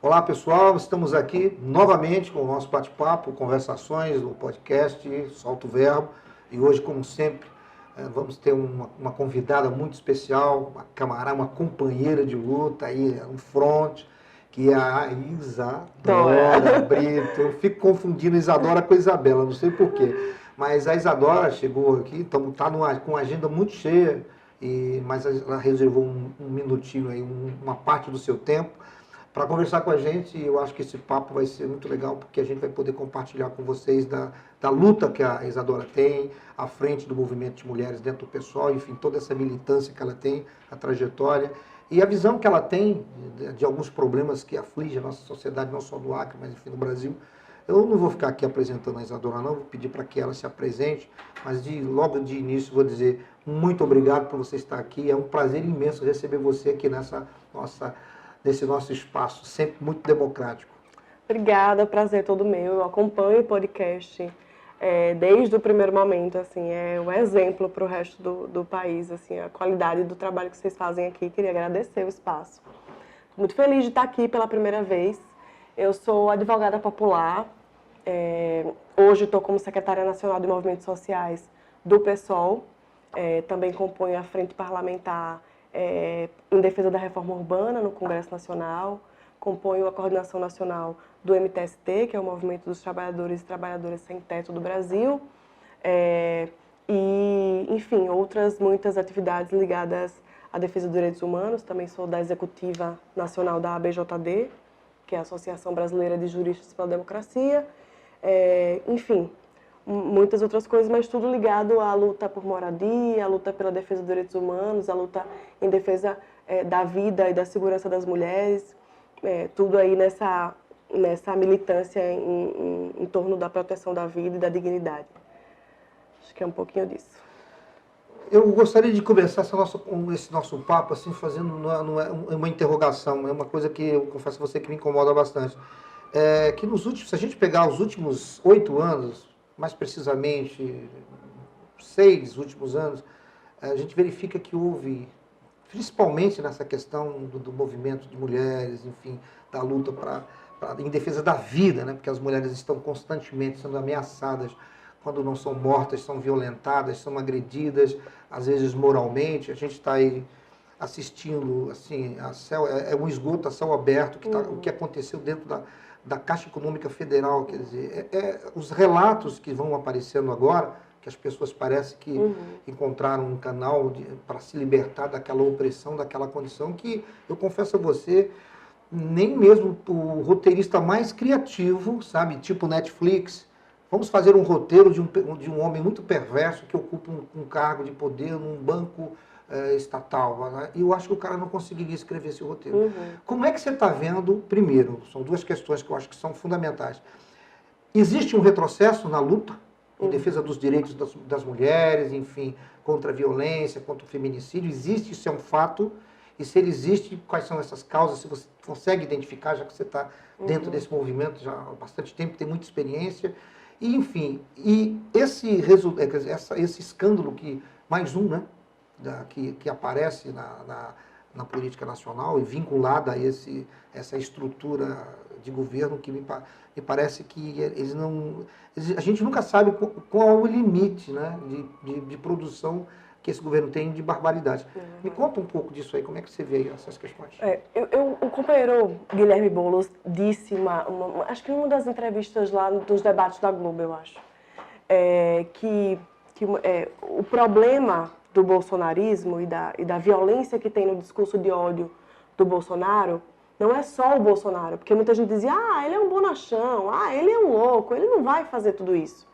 Olá pessoal, estamos aqui novamente com o nosso bate-papo, conversações do podcast Solta o Verbo. E hoje, como sempre, vamos ter uma convidada muito especial, uma camarada, uma companheira de luta aí no front, que é a Isadora Brito. Eu fico confundindo Isadora com Isabela, não sei porquê. Mas a Isadora chegou aqui, está com uma agenda muito cheia, mas ela reservou um minutinho aí, uma parte do seu tempo para conversar com a gente. Eu acho que esse papo vai ser muito legal, porque a gente vai poder compartilhar com vocês da luta que a Isadora tem, à frente do movimento de mulheres dentro do pessoal, enfim, toda essa militância que ela tem, a trajetória e a visão que ela tem de alguns problemas que afligem a nossa sociedade, não só do Acre, mas enfim, no Brasil. Eu não vou ficar aqui apresentando a Isadora, não, vou pedir para que ela se apresente, mas logo de início vou dizer muito obrigado por você estar aqui. É um prazer imenso receber você aqui nesse nosso espaço, sempre muito democrático. Obrigada, prazer todo meu. Eu acompanho o podcast desde o primeiro momento, assim, é um exemplo para o resto do país, assim, a qualidade do trabalho que vocês fazem aqui. Queria agradecer o espaço. Muito feliz de estar aqui pela primeira vez. Eu sou advogada popular, hoje estou como secretária nacional de movimentos sociais do PSOL, também componho a frente parlamentar em defesa da reforma urbana no Congresso Nacional, componho a coordenação nacional do MTST, que é o Movimento dos Trabalhadores e Trabalhadoras Sem Teto do Brasil, e, enfim, outras muitas atividades ligadas à defesa dos direitos humanos. Também sou da executiva nacional da ABJD, que é a Associação Brasileira de Juristas pela Democracia, enfim, muitas outras coisas, mas tudo ligado à luta por moradia, à luta pela defesa dos direitos humanos, à luta em defesa da vida e da segurança das mulheres, tudo aí nessa militância em torno da proteção da vida e da dignidade. Acho que é um pouquinho disso. Eu gostaria de começar esse nosso papo assim, fazendo uma interrogação, é uma coisa que eu confesso a você que me incomoda bastante. Que se a gente pegar os últimos 8 anos, mais precisamente 6 últimos anos, a gente verifica que houve, principalmente nessa questão do movimento de mulheres, enfim, da luta em defesa da vida, né? Porque as mulheres estão constantemente sendo ameaçadas, quando não são mortas, são violentadas, são agredidas, às vezes moralmente. A gente está aí assistindo, assim, um esgoto a céu aberto, o que aconteceu dentro da Caixa Econômica Federal. Quer dizer, os relatos que vão aparecendo agora, que as pessoas parecem que encontraram um canal para se libertar daquela opressão, daquela condição, que eu confesso a você, nem mesmo o roteirista mais criativo, sabe, tipo Netflix, vamos fazer um roteiro de um homem muito perverso que ocupa um cargo de poder num banco estatal. Né? E eu acho que o cara não conseguiria escrever esse roteiro. Como é que você está vendo, primeiro, são duas questões que eu acho que são fundamentais. Existe um retrocesso na luta em defesa dos direitos das mulheres, enfim, contra a violência, contra o feminicídio? Existe, isso é um fato. E se ele existe, quais são essas causas? Se você consegue identificar, já que você está dentro desse movimento já há bastante tempo, tem muita experiência. E, enfim, esse escândalo, mais um, né, que aparece na política nacional e vinculada a essa estrutura de governo, que me parece que a gente nunca sabe qual é o limite, né, de produção que esse governo tem de barbaridade. Me conta um pouco disso aí, como é que você vê essas questões? O companheiro Guilherme Boulos disse, acho que em uma das entrevistas lá dos debates da Globo, eu acho, que o problema do bolsonarismo e da violência que tem no discurso de ódio do Bolsonaro não é só o Bolsonaro, porque muita gente dizia, ele é um bonachão, ele é um louco, ele não vai fazer tudo isso.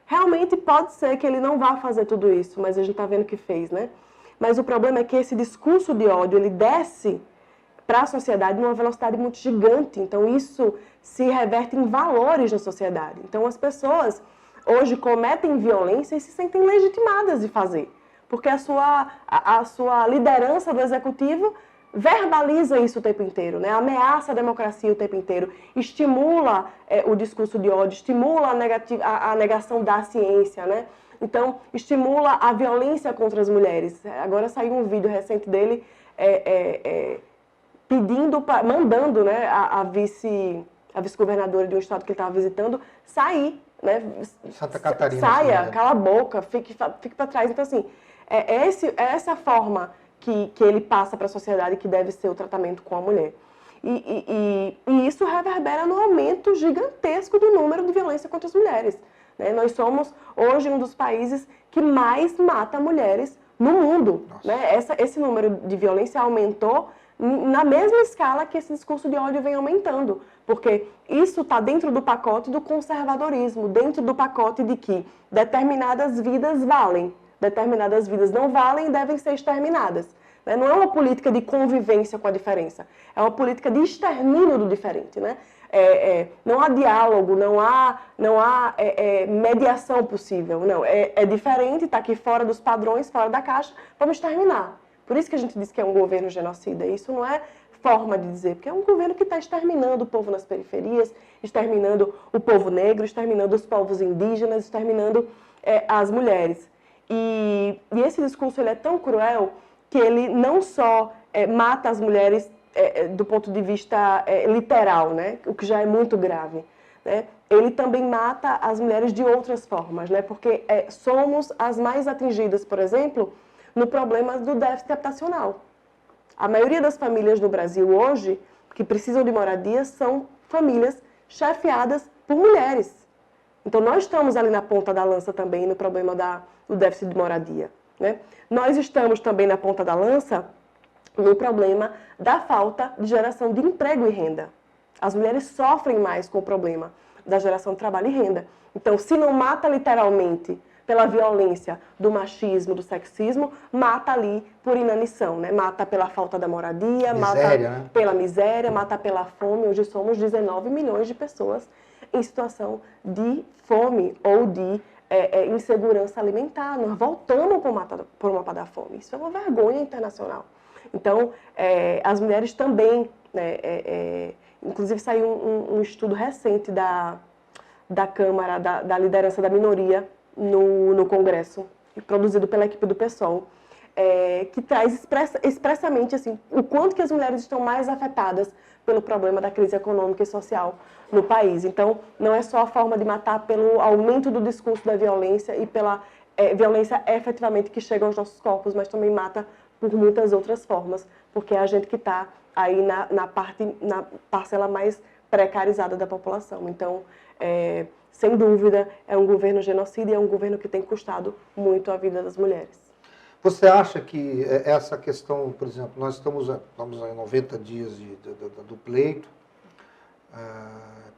Realmente pode ser que ele não vá fazer tudo isso, mas a gente está vendo que fez, né? Mas o problema é que esse discurso de ódio, ele desce para a sociedade numa velocidade muito gigante. Então isso se reverte em valores na sociedade. Então as pessoas hoje cometem violência e se sentem legitimadas de fazer. Porque a sua liderança do executivo verbaliza isso o tempo inteiro, né? Ameaça a democracia o tempo inteiro, estimula o discurso de ódio, estimula a negação da ciência, né? Então, estimula a violência contra as mulheres. Agora saiu um vídeo recente dele mandando, né, a vice-governadora de um estado que ele estava visitando sair, né? Santa Catarina. Saia, cala a boca, fique para trás. Então, assim, é essa forma que ele passa para a sociedade que deve ser o tratamento com a mulher. E isso reverbera no aumento gigantesco do número de violência contra as mulheres. Né? Nós somos, hoje, um dos países que mais mata mulheres no mundo. Né? Esse número de violência aumentou na mesma escala que esse discurso de ódio vem aumentando. Porque isso está dentro do pacote do conservadorismo, dentro do pacote de que determinadas vidas valem, determinadas vidas não valem e devem ser exterminadas. Não é uma política de convivência com a diferença, é uma política de extermínio do diferente. Né? Não há diálogo, não há mediação possível. Não, é diferente, está aqui fora dos padrões, fora da caixa, vamos exterminar. Por isso que a gente diz que é um governo genocida. Isso não é forma de dizer, porque é um governo que está exterminando o povo nas periferias, exterminando o povo negro, exterminando os povos indígenas, exterminando as mulheres. E esse discurso ele é tão cruel que ele não só mata as mulheres do ponto de vista literal, né? O que já é muito grave. Né? Ele também mata as mulheres de outras formas, né? Porque somos as mais atingidas, por exemplo, no problema do déficit habitacional. A maioria das famílias no Brasil hoje, que precisam de moradia, são famílias chefiadas por mulheres. Então, nós estamos ali na ponta da lança também no problema do déficit de moradia. Né? Nós estamos também na ponta da lança no problema da falta de geração de emprego e renda. As mulheres sofrem mais com o problema da geração de trabalho e renda. Então, se não mata literalmente pela violência do machismo, do sexismo, mata ali por inanição, né? Mata pela falta da moradia, mata pela miséria, mata pela fome. Hoje somos 19 milhões de pessoas em situação de fome ou de insegurança alimentar. Nós voltamos por uma mapa da fome. Isso é uma vergonha internacional. Então, as mulheres também, inclusive saiu um estudo recente da Câmara, da liderança da minoria no Congresso, produzido pela equipe do PSOL, que traz expressamente assim, o quanto que as mulheres estão mais afetadas pelo problema da crise econômica e social no país. Então, não é só a forma de matar pelo aumento do discurso da violência e pela violência efetivamente que chega aos nossos corpos, mas também mata por muitas outras formas, porque é a gente que está aí na parcela mais precarizada da população. Então, sem dúvida, é um governo genocida e é um governo que tem custado muito a vida das mulheres. Você acha que essa questão, por exemplo, nós estamos a 90 dias do pleito,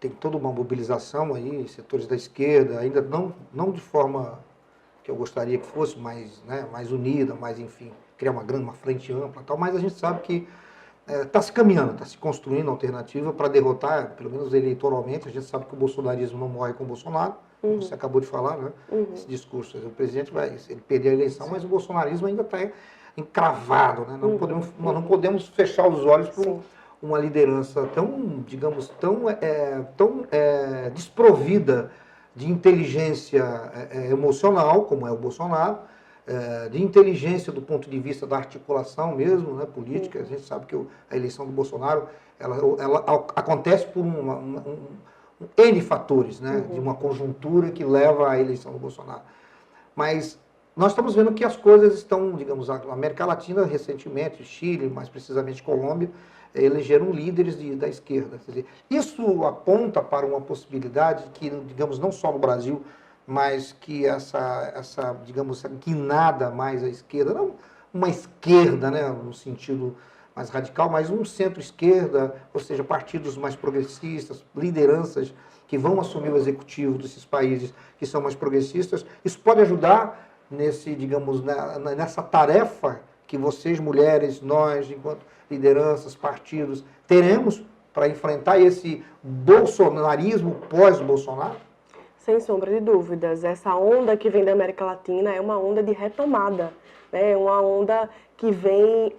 tem toda uma mobilização aí, setores da esquerda, ainda não de forma que eu gostaria que fosse, mais unida, mais, enfim, criar uma frente ampla, tal, mas a gente sabe que está se caminhando, está se construindo alternativa para derrotar, pelo menos eleitoralmente. A gente sabe que o bolsonarismo não morre com o Bolsonaro, como você acabou de falar, né? Esse discurso, o presidente ele perder a eleição, mas o bolsonarismo ainda está encravado, né? Nós não podemos fechar os olhos para uma liderança tão, digamos, tão desprovida de inteligência emocional, como é o Bolsonaro, de inteligência do ponto de vista da articulação mesmo, né, política. A gente sabe que a eleição do Bolsonaro ela acontece por N fatores, né, de uma conjuntura que leva à eleição do Bolsonaro. Mas nós estamos vendo que as coisas estão, digamos, a América Latina recentemente, Chile, mais precisamente Colômbia, elegeram líderes da esquerda. Quer dizer, isso aponta para uma possibilidade que, digamos, não só no Brasil, mas que essa digamos, essa guinada mais à esquerda, não uma esquerda, né, no sentido mais radical, mas um centro-esquerda, ou seja, partidos mais progressistas, lideranças que vão assumir o executivo desses países que são mais progressistas. Isso pode ajudar nessa tarefa que vocês, mulheres, nós, enquanto lideranças, partidos, teremos para enfrentar esse bolsonarismo pós-Bolsonaro? Sem sombra de dúvidas. Essa onda que vem da América Latina é uma onda de retomada, né? É uma onda que vem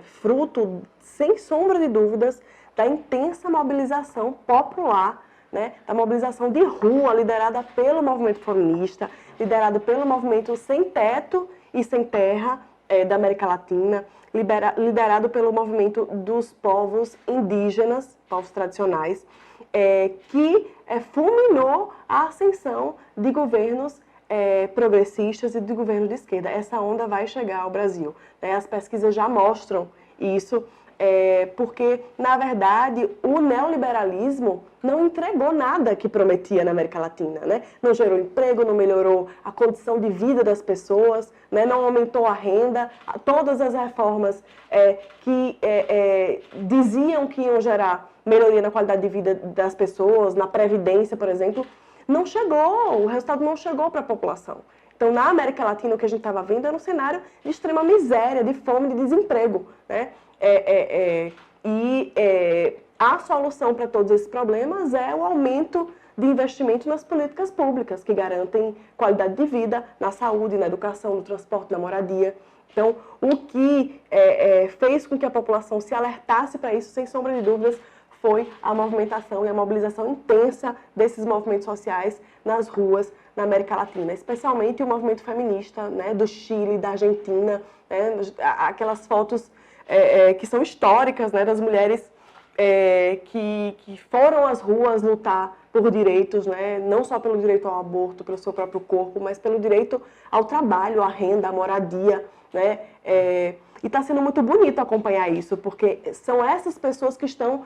fruto, sem sombra de dúvidas, da intensa mobilização popular, né? Da mobilização de rua, liderada pelo movimento feminista, liderado pelo movimento Sem Teto e Sem Terra, da América Latina, liderado pelo movimento dos povos indígenas, povos tradicionais, que fulminou a ascensão de governos progressistas e de governos de esquerda. Essa onda vai chegar ao Brasil, né? As pesquisas já mostram isso, porque, na verdade, o neoliberalismo não entregou nada que prometia na América Latina, né? Não gerou emprego, não melhorou a condição de vida das pessoas, né? Não aumentou a renda. Todas as reformas que diziam que iam gerar melhoria na qualidade de vida das pessoas, na previdência, por exemplo, não chegou, o resultado não chegou para a população. Então, na América Latina, o que a gente estava vendo era um cenário de extrema miséria, de fome, de desemprego, né? A solução para todos esses problemas é o aumento de investimento nas políticas públicas, que garantem qualidade de vida na saúde, na educação, no transporte, na moradia. Então, o que fez com que a população se alertasse para isso, sem sombra de dúvidas, foi a movimentação e a mobilização intensa desses movimentos sociais nas ruas na América Latina, especialmente o movimento feminista, né, do Chile, da Argentina, né, aquelas fotos que são históricas, né, das mulheres que foram às ruas lutar por direitos, né, não só pelo direito ao aborto, pelo seu próprio corpo, mas pelo direito ao trabalho, à renda, à moradia, né, e está sendo muito bonito acompanhar isso, porque são essas pessoas que estão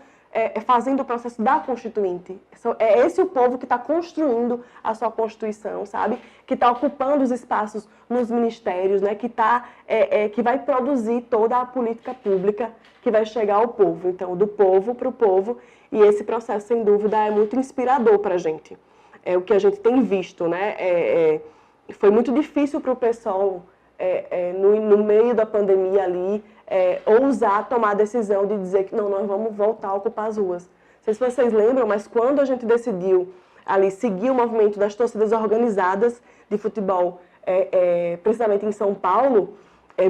fazendo o processo da Constituinte. É esse o povo que está construindo a sua Constituição, sabe? Que está ocupando os espaços nos ministérios, né? Que vai produzir toda a política pública que vai chegar ao povo. Então, do povo para o povo. E esse processo, sem dúvida, é muito inspirador para a gente. É o que a gente tem visto, né? Foi muito difícil para o pessoal, no meio da pandemia ali, ousar tomar a decisão de dizer que não, nós vamos voltar a ocupar as ruas. Não sei se vocês lembram, mas quando a gente decidiu ali seguir o movimento das torcidas organizadas de futebol, precisamente em São Paulo,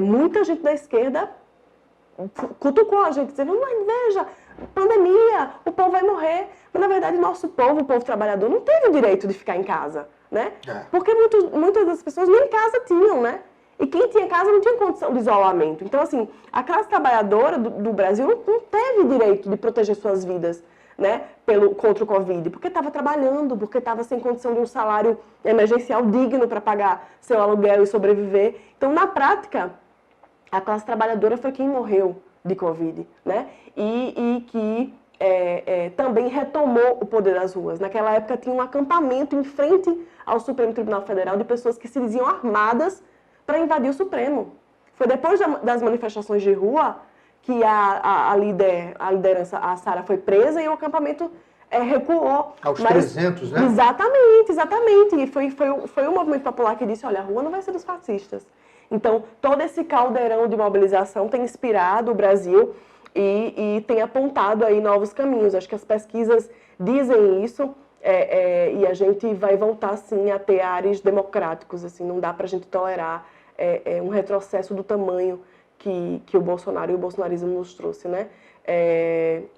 muita gente da esquerda cutucou a gente, dizendo, mas veja, pandemia, o povo vai morrer. Mas, na verdade, nosso povo, o povo trabalhador, não teve o direito de ficar em casa, né? Porque muitas das pessoas nem em casa tinham, né? E quem tinha casa não tinha condição de isolamento. Então, assim, a classe trabalhadora do Brasil não teve direito de proteger suas vidas, né, contra o Covid, porque estava trabalhando, porque estava sem condição de um salário emergencial digno para pagar seu aluguel e sobreviver. Então, na prática, a classe trabalhadora foi quem morreu de Covid, né? E que também retomou o poder das ruas. Naquela época, tinha um acampamento em frente ao Supremo Tribunal Federal de pessoas que se diziam armadas para invadir o Supremo. Foi depois das manifestações de rua que a liderança, a Sara, foi presa e o acampamento recuou. Aos 300, né? Exatamente. E foi o movimento popular que disse, olha, a rua não vai ser dos fascistas. Então, todo esse caldeirão de mobilização tem inspirado o Brasil e tem apontado aí novos caminhos. Acho que as pesquisas dizem isso. E a gente vai voltar, sim, a ter ares democráticos, assim, não dá para a gente tolerar um retrocesso do tamanho que o Bolsonaro e o bolsonarismo nos trouxe, né?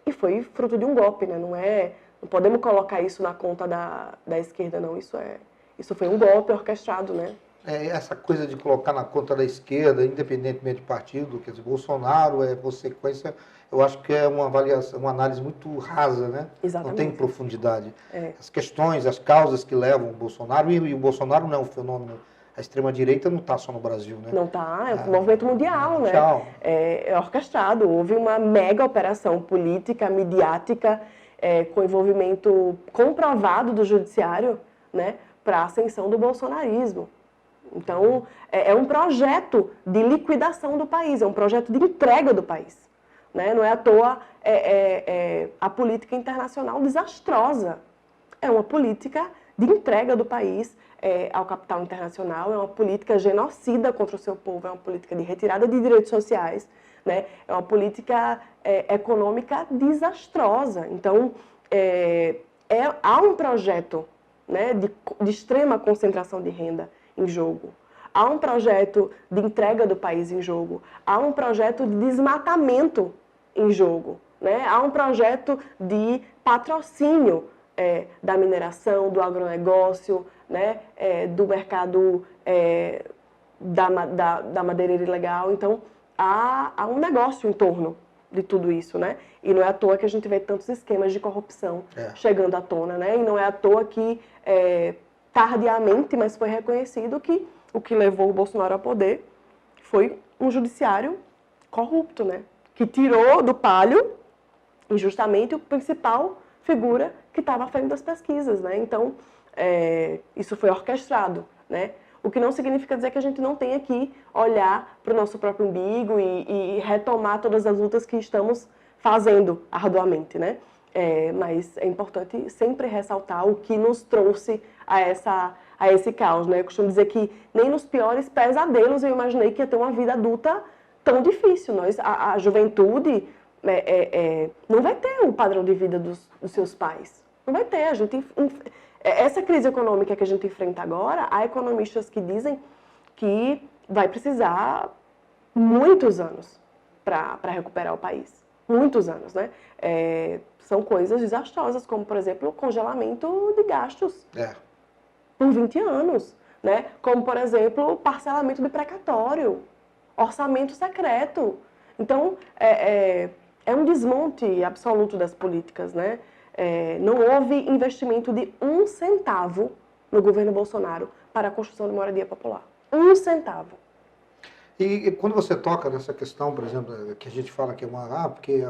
E foi fruto de um golpe, né? Não podemos colocar isso na conta da esquerda, não. Isso foi um golpe orquestrado, né? Essa coisa de colocar na conta da esquerda, independentemente de partido, quer dizer, Bolsonaro é consequência, eu acho que é uma avaliação, uma análise muito rasa, né? Exatamente. Não tem profundidade. As questões, as causas que levam o Bolsonaro, e o Bolsonaro não é um fenômeno, a extrema-direita não está só no Brasil, né? Não está, é um movimento mundial, né? É orquestrado, houve uma mega operação política, midiática, com envolvimento comprovado do judiciário, né, para a ascensão do bolsonarismo. Então, é um projeto de liquidação do país, é um projeto de entrega do país. Né? Não é à toa a política internacional desastrosa. É uma política de entrega do país ao capital internacional, é uma política genocida contra o seu povo, é uma política de retirada de direitos sociais, né? É uma política econômica desastrosa. Então, há um projeto, né, de extrema concentração de renda em jogo. Há um projeto de entrega do país em jogo. Há um projeto de desmatamento em jogo. Né? Há um projeto de patrocínio da mineração, do agronegócio, né? Do mercado da madeireira ilegal. Então, há um negócio em torno de tudo isso, né? E não é à toa que a gente vê tantos esquemas de corrupção chegando à tona, né? E não é à toa que, tardiamente, mas foi reconhecido que o que levou o Bolsonaro ao poder foi um judiciário corrupto, né? Que tirou do páreo, injustamente, a principal figura que estava à frente das pesquisas, né? Então, isso foi orquestrado, né? O que não significa dizer que a gente não tenha que olhar para o nosso próprio umbigo e retomar todas as lutas que estamos fazendo arduamente, né? Mas é importante sempre ressaltar o que nos trouxe a esse caos, né? Eu costumo dizer que nem nos piores pesadelos eu imaginei que ia ter uma vida adulta tão difícil. A juventude não vai ter o padrão de vida dos seus pais. Não vai ter. Essa crise econômica que a gente enfrenta agora, há economistas que dizem que vai precisar muitos anos para recuperar o país. Muitos anos, né? São coisas desastrosas, como, por exemplo, o congelamento de gastos por 20 anos. Né? Como, por exemplo, o parcelamento de precatório, orçamento secreto. Então, é um desmonte absoluto das políticas, né? Não houve investimento de 1 centavo no governo Bolsonaro para a construção de moradia popular. 1 centavo. E quando você toca nessa questão, por exemplo, que a gente fala que é porque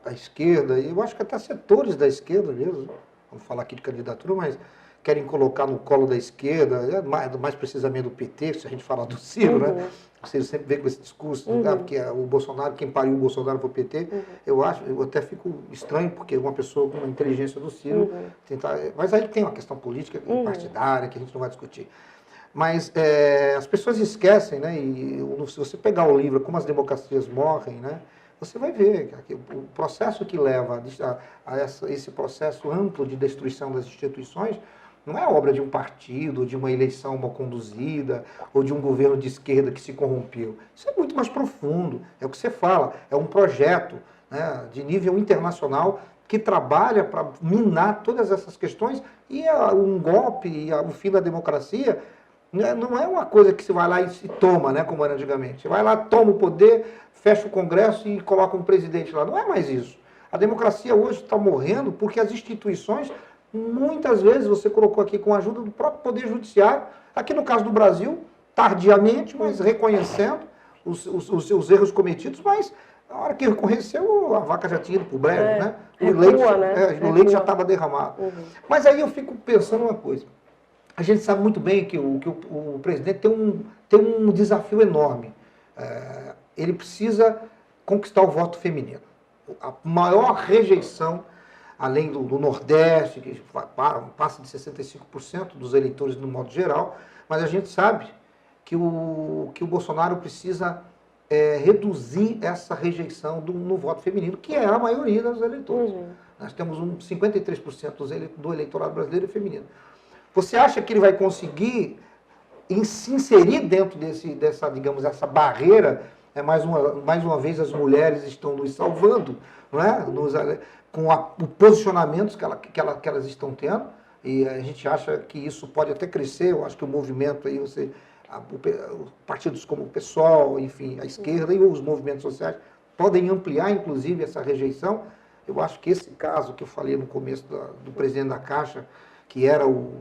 a esquerda, e eu acho que até setores da esquerda mesmo, vamos falar aqui de candidatura, mas querem colocar no colo da esquerda, mais precisamente do PT, se a gente falar do Ciro, né? O Ciro sempre vem com esse discurso, porque o Bolsonaro, quem pariu o Bolsonaro foi o PT. Eu até fico estranho, porque uma pessoa com a inteligência do Ciro tentar. Mas aí tem uma questão política e partidária que a gente não vai discutir. Mas as pessoas esquecem, né? E se você pegar o livro Como as Democracias Morrem, né? Você vai ver que o processo que leva a esse processo amplo de destruição das instituições não é obra de um partido, de uma eleição mal conduzida, ou de um governo de esquerda que se corrompeu. Isso é muito mais profundo, é o que você fala, é um projeto, né, de nível internacional que trabalha para minar todas essas questões e um golpe e o fim da democracia não é uma coisa que você vai lá e se toma, né, como era antigamente. Você vai lá, toma o poder, fecha o Congresso e coloca um presidente lá. Não é mais isso. A democracia hoje está morrendo porque as instituições, muitas vezes, você colocou aqui com a ajuda do próprio Poder Judiciário, aqui no caso do Brasil, tardiamente, mas reconhecendo os erros cometidos, mas na hora que reconheceu, a vaca já tinha ido para o brejo, né? O leite já estava derramado. Mas aí eu fico pensando uma coisa. A gente sabe muito bem que o presidente tem um desafio enorme. Ele precisa conquistar o voto feminino. A maior rejeição, além do Nordeste, que passa de 65% dos eleitores no modo geral, mas a gente sabe que o Bolsonaro precisa reduzir essa rejeição no voto feminino, que é a maioria dos eleitores. Nós temos 53% do eleitorado brasileiro feminino. Você acha que ele vai conseguir se inserir dentro dessa barreira? Mais uma vez as mulheres estão nos salvando, não é? Com o posicionamento que elas estão tendo, e a gente acha que isso pode até crescer. Eu acho que o movimento aí, partidos como o PSOL, enfim, a esquerda e os movimentos sociais podem ampliar, inclusive, essa rejeição. Eu acho que esse caso que eu falei no começo do presidente da Caixa, que era o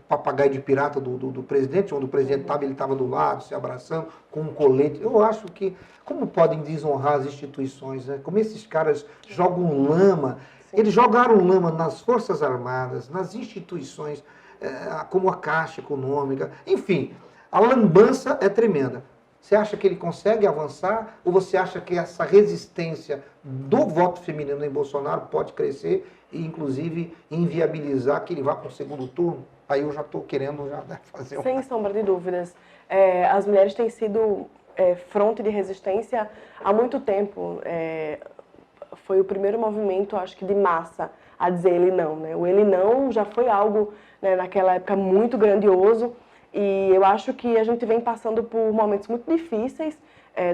papagaio de pirata do presidente, onde o presidente ele estava do lado, se abraçando, com um colete. Eu acho que, como podem desonrar as instituições, né? Como esses caras jogam lama, eles jogaram lama nas Forças Armadas, nas instituições, como a Caixa Econômica, enfim, a lambança é tremenda. Você acha que ele consegue avançar, ou você acha que essa resistência do voto feminino em Bolsonaro pode crescer e, inclusive, inviabilizar que ele vá para o segundo turno? Aí eu já estou querendo fazer Sem sombra de dúvidas. As mulheres têm sido fronte de resistência há muito tempo. Foi o primeiro movimento, acho que de massa, a dizer ele não, né? O ele não já foi algo, né, naquela época muito grandioso, e eu acho que a gente vem passando por momentos muito difíceis,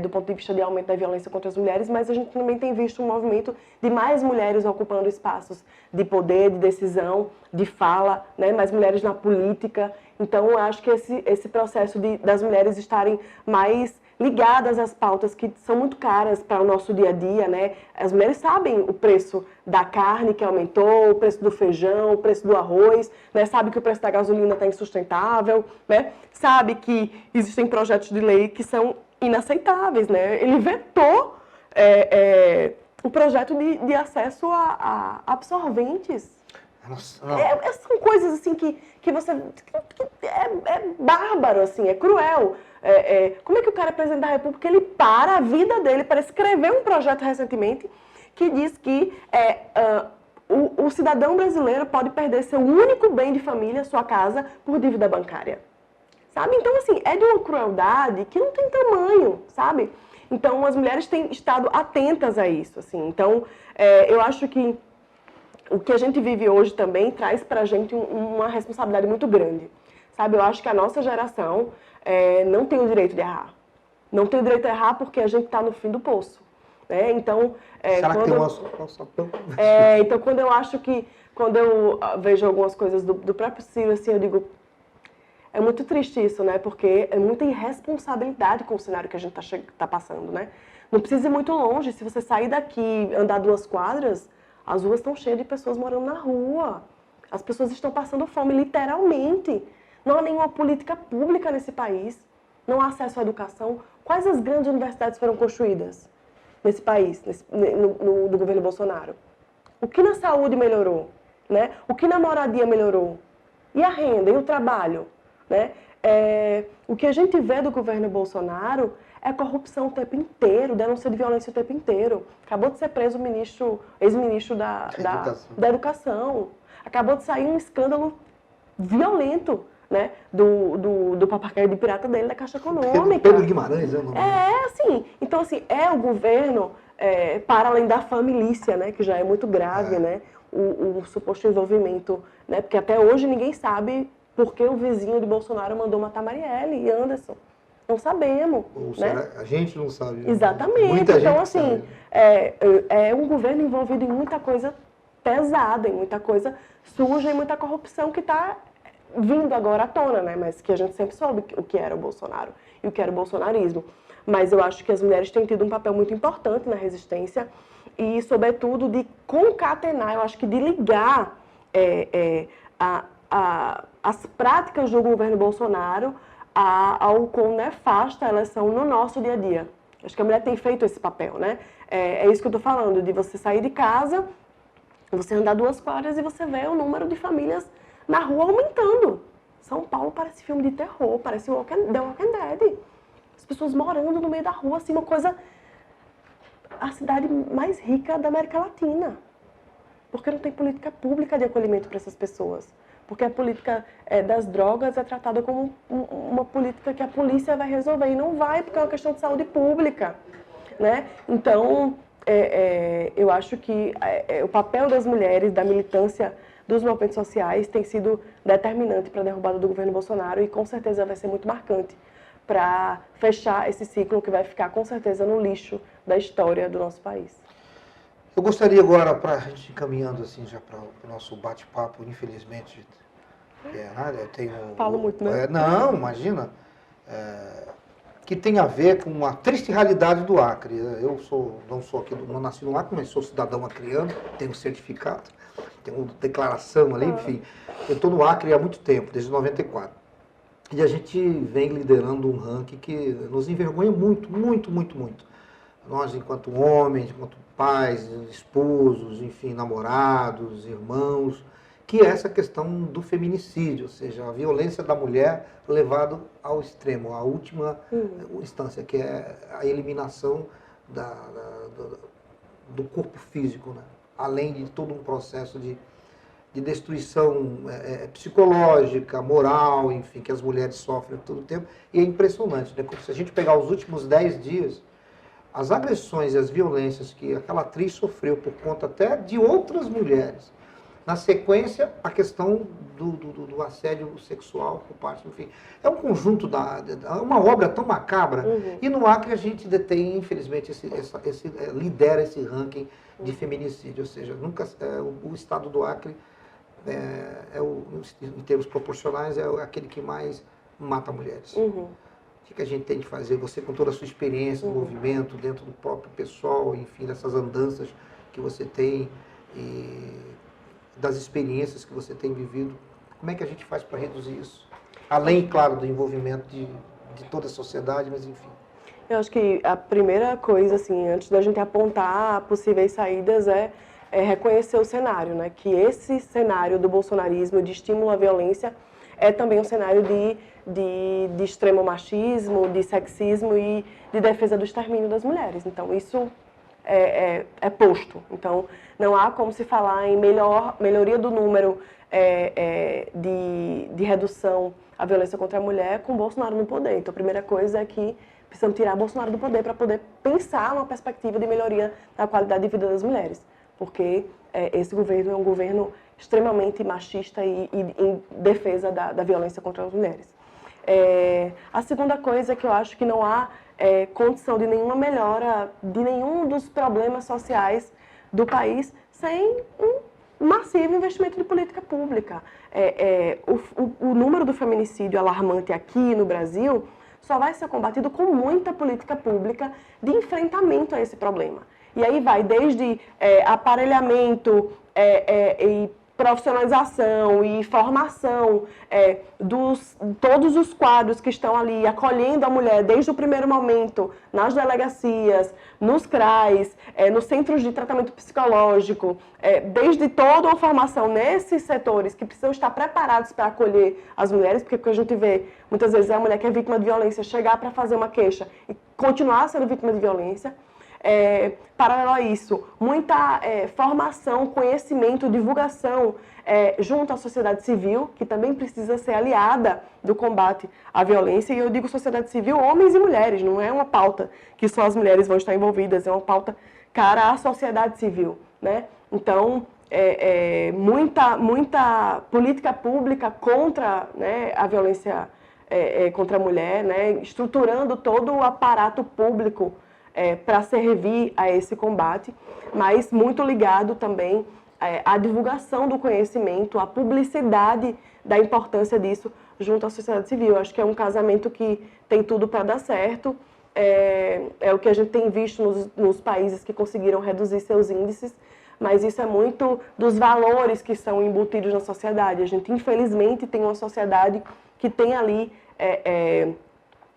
do ponto de vista de aumento da violência contra as mulheres, mas a gente também tem visto um movimento de mais mulheres ocupando espaços de poder, de decisão, de fala, né? Mais mulheres na política. Então, eu acho que esse processo das mulheres estarem mais ligadas às pautas que são muito caras para o nosso dia a dia, né? As mulheres sabem o preço da carne que aumentou, o preço do feijão, o preço do arroz, né? Sabe que o preço da gasolina está insustentável, né? Sabe que existem projetos de lei que são inaceitáveis, né? Ele vetou o projeto de acesso a absorventes. Nossa, São coisas assim que é bárbaro, assim, é cruel. Como é que o cara é presidente da República, ele para a vida dele para escrever um projeto recentemente que diz que o cidadão brasileiro pode perder seu único bem de família, sua casa, por dívida bancária. Sabe? Então, assim, é de uma crueldade que não tem tamanho, sabe? Então, as mulheres têm estado atentas a isso, assim. Então, eu acho que o que a gente vive hoje também traz pra gente uma responsabilidade muito grande, sabe? Eu acho que a nossa geração não tem o direito de errar. Não tem o direito de errar porque a gente está no fim do poço, né? Então, será que tem então, quando eu vejo algumas coisas do próprio Ciro, assim, eu digo, é muito triste isso, né? Porque é muita irresponsabilidade com o cenário que a gente tá passando, né? Não precisa ir muito longe. Se você sair daqui, andar 2 quadras, as ruas estão cheias de pessoas morando na rua. As pessoas estão passando fome, literalmente. Não há nenhuma política pública nesse país. Não há acesso à educação. Quais as grandes universidades foram construídas nesse país, do governo Bolsonaro? O que na saúde melhorou? Né? O que na moradia melhorou? E a renda? E o trabalho? Né? O que a gente vê do governo Bolsonaro é corrupção o tempo inteiro, denúncia de violência o tempo inteiro. Acabou de ser preso o ex-ministro da Educação. Acabou de sair um escândalo violento, né? do papagaio de pirata dele, da Caixa Econômica. Pedro Guimarães, é o nome. Assim. Então, assim, é o governo, para além da família, né? Que já é muito grave, né? O suposto envolvimento, né? Porque até hoje ninguém sabe por que o vizinho de Bolsonaro mandou matar Marielle e Anderson. Não sabemos. Né? A gente não sabe. Exatamente. Muita então, gente assim, sabe. é um governo envolvido em muita coisa pesada, em muita coisa suja, em muita corrupção que está vindo agora à tona, né? Mas que a gente sempre soube o que era o Bolsonaro e o que era o bolsonarismo. Mas eu acho que as mulheres têm tido um papel muito importante na resistência e, sobretudo, de concatenar, eu acho que de ligar as práticas do governo Bolsonaro ao quão nefasta elas são no nosso dia a dia. Acho que a mulher tem feito esse papel, né? É isso que eu estou falando, de você sair de casa, você andar 2 quadras e você vê o número de famílias na rua aumentando. São Paulo parece filme de terror, parece The Walking Dead. As pessoas morando no meio da rua, assim, uma coisa... A cidade mais rica da América Latina. Porque não tem política pública de acolhimento para essas pessoas. Porque a política das drogas é tratada como uma política que a polícia vai resolver. E não vai, porque é uma questão de saúde pública. Né? Então, eu acho que o papel das mulheres, da militância dos movimentos sociais, tem sido determinante para a derrubada do governo Bolsonaro e com certeza vai ser muito marcante para fechar esse ciclo que vai ficar com certeza no lixo da história do nosso país. Eu gostaria agora, para a gente ir caminhando assim já para o nosso bate-papo, infelizmente, eu tenho... Falo muito, né? Não, imagina, que tem a ver com uma triste realidade do Acre. Eu não sou aqui, não nasci no Acre, mas sou cidadão acreano, tenho certificado, tenho declaração ali, enfim. Eu estou no Acre há muito tempo, desde 94. E a gente vem liderando um ranking que nos envergonha muito, muito, muito, muito. Nós, enquanto homens, enquanto pais, esposos, enfim, namorados, irmãos, que é essa questão do feminicídio, ou seja, a violência da mulher levada ao extremo, à última instância, que é a eliminação do corpo físico, né? Além de todo um processo de destruição psicológica, moral, enfim, que as mulheres sofrem todo o tempo. E é impressionante, né? Se a gente pegar os últimos 10 dias, as agressões e as violências que aquela atriz sofreu por conta até de outras mulheres, Na sequência, a questão do assédio sexual por parte, enfim. É um conjunto, uma obra tão macabra. E no Acre a gente detém, infelizmente, lidera esse ranking de feminicídio. Ou seja, nunca, o estado do Acre, em termos proporcionais, é aquele que mais mata mulheres. O que a gente tem de fazer? Você, com toda a sua experiência, movimento dentro do próprio pessoal, enfim, dessas andanças que você tem e das experiências que você tem vivido, como é que a gente faz para reduzir isso? Além, claro, do envolvimento de toda a sociedade, mas enfim. Eu acho que a primeira coisa, assim, antes da gente apontar possíveis saídas, é reconhecer o cenário, né? Que esse cenário do bolsonarismo, de estímulo à violência, é também um cenário de extremo machismo, de sexismo e de defesa do extermínio das mulheres. Então, isso é posto. Então, não há como se falar em melhoria do número de redução à violência contra a mulher com Bolsonaro no poder. Então, a primeira coisa é que precisamos tirar Bolsonaro do poder para poder pensar numa perspectiva de melhoria da qualidade de vida das mulheres. Porque esse governo é um governo extremamente machista e em defesa da violência contra as mulheres. A segunda coisa é que eu acho que não há condição de nenhuma melhora de nenhum dos problemas sociais do país sem um massivo investimento de política pública. O número do feminicídio alarmante aqui no Brasil só vai ser combatido com muita política pública de enfrentamento a esse problema. E aí vai desde aparelhamento e profissionalização e formação todos os quadros que estão ali acolhendo a mulher desde o primeiro momento, nas delegacias, nos CRAs, nos centros de tratamento psicológico, desde toda uma formação nesses setores que precisam estar preparados para acolher as mulheres, porque o que a gente vê muitas vezes é a mulher que é vítima de violência chegar para fazer uma queixa e continuar sendo vítima de violência. Paralelo a isso, muita formação, conhecimento, divulgação junto à sociedade civil, que também precisa ser aliada do combate à violência. E eu digo sociedade civil, homens e mulheres, não é uma pauta que só as mulheres vão estar envolvidas, é uma pauta cara à sociedade civil, né? Então, muita política pública contra, né, a violência contra a mulher, né, estruturando todo o aparato público para servir a esse combate, mas muito ligado também à divulgação do conhecimento, à publicidade da importância disso junto à sociedade civil. Eu acho que é um casamento que tem tudo para dar certo, é o que a gente tem visto nos países que conseguiram reduzir seus índices, mas isso é muito dos valores que são embutidos na sociedade. A gente, infelizmente, tem uma sociedade que tem ali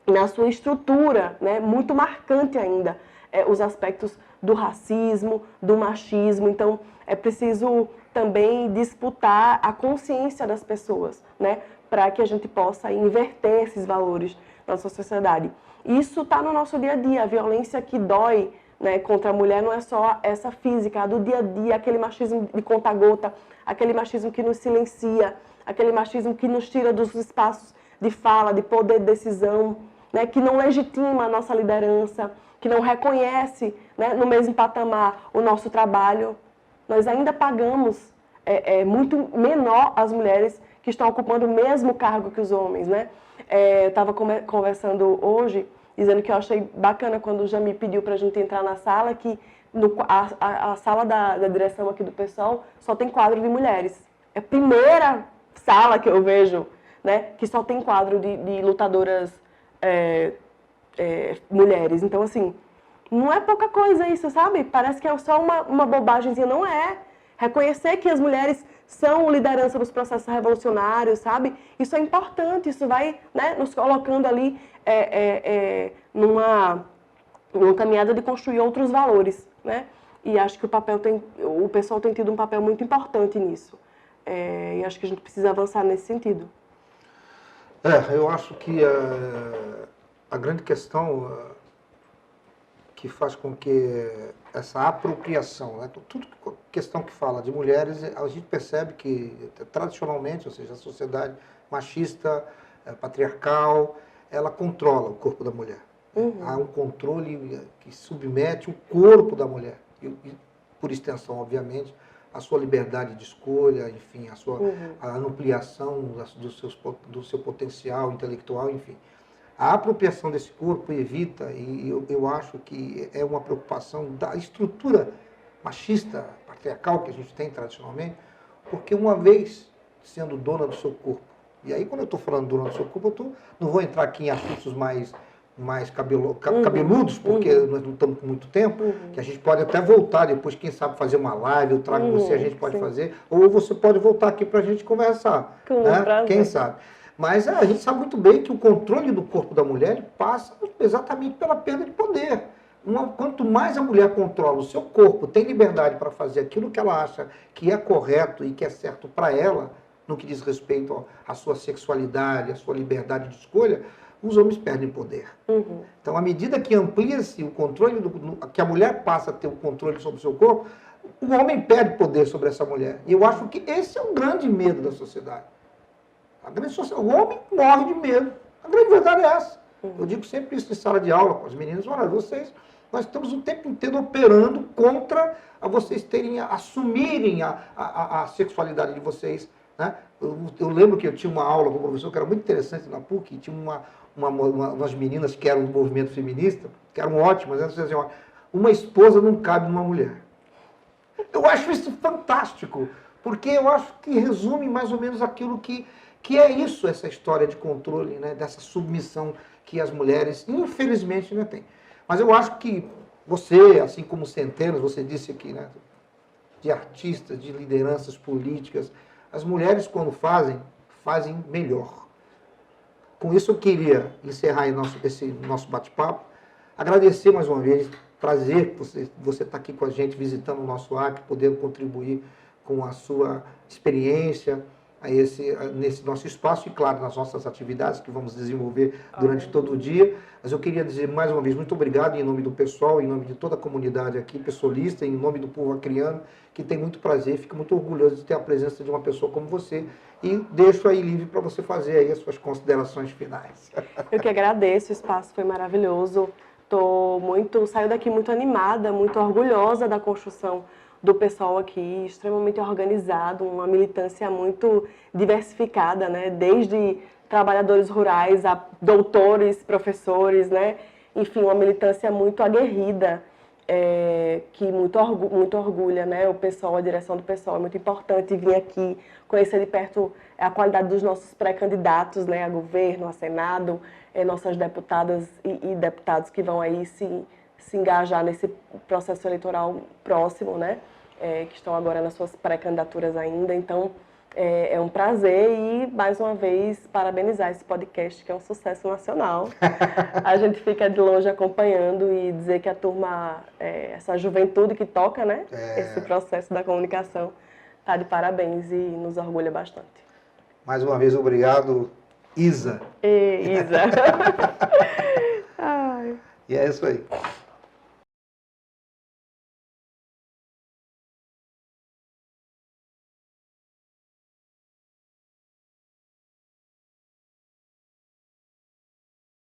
na sua estrutura, né, muito marcante ainda, os aspectos do racismo, do machismo. Então, é preciso também disputar a consciência das pessoas, né, para que a gente possa inverter esses valores na nossa sociedade. Isso está no nosso dia a dia. A violência que dói, né, contra a mulher não é só essa física, a do dia a dia, aquele machismo de conta-gota, aquele machismo que nos silencia, aquele machismo que nos tira dos espaços de fala, de poder de decisão, né, que não legitima a nossa liderança, que não reconhece, né, no mesmo patamar o nosso trabalho. Nós ainda pagamos muito menor as mulheres que estão ocupando o mesmo cargo que os homens, né? Eu estava conversando hoje, dizendo que eu achei bacana quando o Jami pediu para a gente entrar na sala, que a sala da direção aqui do PSOL só tem quadro de mulheres. É a primeira sala que eu vejo, né, que só tem quadro de lutadoras mulheres. Então, assim, não é pouca coisa isso, sabe? Parece que é só uma bobagemzinha. Não é. Reconhecer que as mulheres são liderança dos processos revolucionários, sabe? Isso é importante, isso vai, né, nos colocando ali numa caminhada de construir outros valores, né? E acho que o pessoal tem tido um papel muito importante nisso. E acho que a gente precisa avançar nesse sentido. Eu acho que a grande questão que faz com que essa apropriação, né, tudo questão que fala de mulheres, a gente percebe que tradicionalmente, ou seja, a sociedade machista, patriarcal, ela controla o corpo da mulher. Há um controle que submete o corpo da mulher, e por extensão, obviamente, a sua liberdade de escolha, enfim, a ampliação do seu potencial intelectual, enfim. A apropriação desse corpo evita, e eu acho que é uma preocupação da estrutura machista, patriarcal que a gente tem tradicionalmente, porque uma vez sendo dona do seu corpo, e aí quando eu estou falando dona do seu corpo, não vou entrar aqui em assuntos mais cabeludos, porque nós não estamos com muito tempo, que a gente pode até voltar depois, quem sabe fazer uma live, eu trago você, a gente pode fazer, ou você pode voltar aqui para a gente conversar, né? Quem sabe. Mas a gente sabe muito bem que o controle do corpo da mulher passa exatamente pela perda de poder. Quanto mais a mulher controla o seu corpo, tem liberdade para fazer aquilo que ela acha que é correto e que é certo para ela, no que diz respeito à sua sexualidade, à sua liberdade de escolha, os homens perdem poder. Então, à medida que amplia-se o controle, que a mulher passa a ter o controle sobre o seu corpo, o homem perde poder sobre essa mulher. E eu acho que esse é o grande medo da sociedade. O homem morre de medo. A grande verdade é essa. Eu digo sempre isso em sala de aula com as meninas. Olha, nós estamos o tempo inteiro operando contra vocês assumirem a sexualidade de vocês. Né? Eu lembro que eu tinha uma aula com um professor que era muito interessante na PUC, tinha umas meninas que eram do movimento feminista, que eram ótimas, elas diziam assim, uma esposa não cabe numa mulher. Eu acho isso fantástico, porque eu acho que resume mais ou menos aquilo que é isso, essa história de controle, né, dessa submissão que as mulheres, infelizmente, ainda têm. Mas eu acho que você, assim como centenas, você disse aqui, né, de artistas, de lideranças políticas, as mulheres, quando fazem melhor. Com isso, eu queria encerrar esse nosso bate-papo, agradecer mais uma vez, prazer você estar aqui com a gente, visitando o nosso Acre, podendo contribuir com a sua experiência, nesse nosso espaço e, claro, nas nossas atividades que vamos desenvolver durante todo o dia. Mas eu queria dizer mais uma vez muito obrigado em nome do pessoal, em nome de toda a comunidade aqui, pessoalista, em nome do povo acriano, que tem muito prazer, fico muito orgulhoso de ter a presença de uma pessoa como você e deixo aí livre para você fazer aí as suas considerações finais. Eu que agradeço, o espaço foi maravilhoso. Saio daqui muito animada, muito orgulhosa da construção do pessoal aqui, extremamente organizado, uma militância muito diversificada, né? Desde trabalhadores rurais a doutores, professores, né? Enfim, uma militância muito aguerrida, que muito orgulha, né? O pessoal, a direção do pessoal. É muito importante vir aqui, conhecer de perto a qualidade dos nossos pré-candidatos, né? A governo, a Senado, nossas deputadas e deputados que vão aí se engajar nesse processo eleitoral próximo, né? Que estão agora nas suas pré-candidaturas ainda. Então, é um prazer e, mais uma vez, parabenizar esse podcast, que é um sucesso nacional. A gente fica de longe acompanhando e dizer que a turma, essa juventude que toca, né? Esse processo da comunicação, está de parabéns e nos orgulha bastante. Mais uma vez, obrigado, Isa. Isa. E é isso aí.